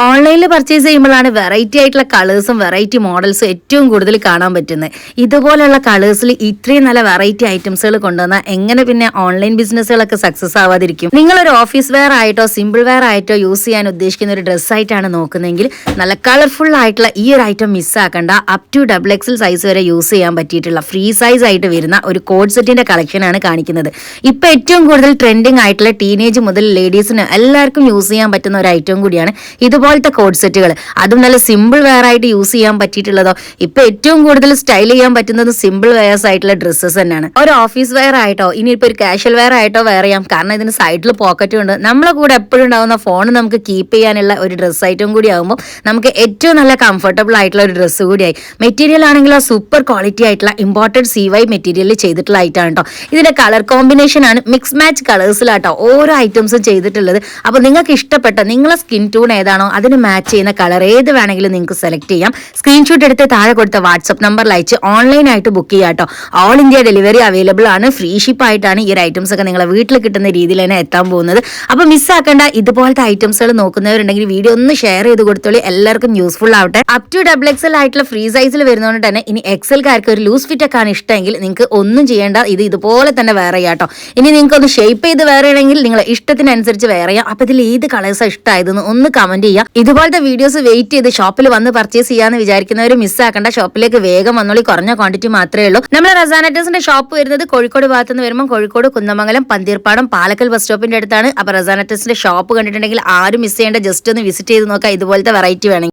ഓൺലൈനിൽ പർച്ചേസ് ചെയ്യുമ്പോഴാണ് വെറൈറ്റി ആയിട്ടുള്ള കളേഴ്സും വെറൈറ്റി മോഡൽസും ഏറ്റവും കൂടുതൽ കാണാൻ പറ്റുന്നത്. ഇതുപോലെയുള്ള കളേഴ്സിൽ ഇത്രയും നല്ല വെറൈറ്റി ഐറ്റംസുകൾ കൊണ്ടുവന്നാൽ എങ്ങനെ പിന്നെ ഓൺലൈൻ ബിസിനസ്സുകളൊക്കെ സക്സസ് ആവാതിരിക്കും? നിങ്ങളൊരു ഓഫീസ് വെയർ ആയിട്ടോ സിമ്പിൾ വെയർ ആയിട്ടോ യൂസ് ചെയ്യാൻ ഉദ്ദേശിക്കുന്ന ഒരു ഡ്രസ്സ് ആയിട്ടാണ് നോക്കുന്നതെങ്കിൽ നല്ല കളർഫുൾ ആയിട്ടുള്ള ഈ ഒരു ഐറ്റം മിസ്സാക്കണ്ട. അപ് ടു XXL സൈസ് വരെ യൂസ് ചെയ്യാൻ പറ്റിയിട്ടുള്ള ഫ്രീ സൈസ് ആയിട്ട് വരുന്ന ഒരു കോഡ് സെറ്റിന്റെ കളക്ഷനാണ് കാണിക്കുന്നത്. ഇപ്പൊ ഏറ്റവും കൂടുതൽ ട്രെൻഡിങ് ആയിട്ടുള്ള ടീനേജ് മുതൽ ലേഡീസിന് എല്ലാവർക്കും യൂസ് ചെയ്യാൻ പറ്റുന്ന ഒരു ഐറ്റം കൂടിയാണ് ഇതുപോലത്തെ കോഡ് സെറ്റുകൾ. അതും നല്ല സിമ്പിൾ വെയർ ആയിട്ട് യൂസ് ചെയ്യാൻ പറ്റിയിട്ടുള്ളതോ. ഇപ്പൊ ഏറ്റവും കൂടുതൽ സ്റ്റൈൽ ചെയ്യാൻ പറ്റുന്നത് സിമ്പിൾ വെയർസ് ആയിട്ടുള്ള ഡ്രസ്സസ് തന്നെയാണ്. ഒരു ഓഫീസ് വെയർ ആയിട്ടോ ഇനിയിപ്പോ ഒരു കാഷ്വൽ വെയർ ആയിട്ടോ വെയർ ചെയ്യാം. കാരണം ഇതിന് സൈഡിൽ പോക്കറ്റും ഉണ്ട്. നമ്മളെ കൂടെ എപ്പോഴും ഉണ്ടാവുന്ന ഫോൺ നമുക്ക് കീപ്പ് ചെയ്യാനുള്ള ഒരു ഡ്രസ്സ് ഐറ്റം കൂടി ആകുമ്പോൾ നമുക്ക് ഏറ്റവും നല്ല കംഫർട്ടബിൾ ആയിട്ടുള്ള ഒരു ഡ്രസ്സ് കൂടിയായി. മെറ്റീരിയൽ ആണെങ്കിലോ സൂപ്പർ ക്വാളിറ്റി ആയിട്ടുള്ള ഇമ്പോർട്ടഡ് CY മെറ്റീരിയലിൽ ചെയ്തിട്ടുള്ള ഐറ്റം കേട്ടോ. ഇതിന്റെ കളർ കോമ്പിനേഷൻ ആണ് മിക്സ് മാച്ച് കളേഴ്സിലാട്ടോ ഓരോ ഐറ്റംസും ചെയ്തിട്ടുള്ളത്. അപ്പൊ നിങ്ങൾക്ക് ഇഷ്ടപ്പെട്ട നിങ്ങളെ സ്കിൻ ടൂൺ ഏതാണോ അതിന് മാച്ച് ചെയ്യുന്ന കളർ ഏത് വേണമെങ്കിലും നിങ്ങൾക്ക് സെലക്ട് ചെയ്യാം. സ്ക്രീൻഷോട്ട് എടുത്ത് താഴെ കൊടുത്ത വാട്സ്ആപ്പ് നമ്പറിൽ അയച്ച് ഓൺലൈനായിട്ട് ബുക്ക് ചെയ്യാം കേട്ടോ. ഓൾ ഇന്ത്യ ഡെലിവറി അവൈലബിൾ ആണ്. ഫ്രീ ഷിപ്പ് ആയിട്ടാണ് ഈ ഒരു ഐറ്റംസ് ഒക്കെ നിങ്ങളെ വീട്ടിൽ കിട്ടുന്ന രീതിയിൽ തന്നെ എത്താൻ പോകുന്നത്. അപ്പൊ മിസ്സാക്കേണ്ട. ഇതുപോലത്തെ ഐറ്റംസുകൾ നോക്കുന്നവരുണ്ടെങ്കിൽ വീഡിയോ ഒന്ന് ഷെയർ ചെയ്ത് കൊടുത്തോളി. എല്ലാവർക്കും യൂസ്ഫുൾ ആവട്ടെ. അപ് ടു XXL ആയിട്ടുള്ള ഫ്രീ സൈസിൽ വരുന്നതുകൊണ്ട് തന്നെ ഇനി XL-കാർക്ക് ഒരു ലൂസ് ഫിറ്റ് ഒക്കെ ആണ് ഇഷ്ടമെങ്കിൽ നിങ്ങൾക്ക് ഒന്നും ചെയ്യേണ്ട. ഇതുപോലെ തന്നെ വേറെ ചെയ്യാം കേട്ടോ. ഇനി നിങ്ങൾക്ക് ഒന്ന് ഷേപ്പ് ചെയ്ത് വേറെ ചെയ്യണമെങ്കിൽ നിങ്ങളെ ഇഷ്ടത്തിനനുസരിച്ച് വേറെ ചെയ്യാം. അപ്പൊ ഇതിൽ ഏത് കളേഴ്സാണ് ഇഷ്ടമായതെന്ന് ഒന്ന് കമന്റ് ചെയ്യാം. ഇതുപോലത്തെ വീഡിയോസ് വെയിറ്റ് ചെയ്ത് ഷോപ്പിൽ വന്ന് പർച്ചേസ് ചെയ്യാന്ന് വിചാരിക്കുന്നവർ മിസ്സാക്കേണ്ട. ഷോപ്പിലേക്ക് വേഗം വന്നോളി. കുറഞ്ഞ ക്വാണ്ടിറ്റി മാത്രമേ ഉള്ളൂ. നമ്മുടെ റസാനറ്റസിന്റെ ഷോപ്പ് വരുന്നത് കോഴിക്കോട് ഭാഗത്ത് നിന്ന് വരുമ്പോൾ കോഴിക്കോട് കുന്നമംഗലം പന്തീർപ്പാടം പാലക്കൽ ബസ് സ്റ്റോപ്പിന്റെ അടുത്താണ്. അപ്പൊ റസാനറ്റസിന്റെ ഷോപ്പ് കണ്ടിട്ടുണ്ടെങ്കിൽ ആരും മിസ് ചെയ്യേണ്ട. ജസ്റ്റ് ഒന്ന് വിസിറ്റ് ചെയ്ത് നോക്കാം. ഇതുപോലത്തെ വെറൈറ്റി വേണമെങ്കിൽ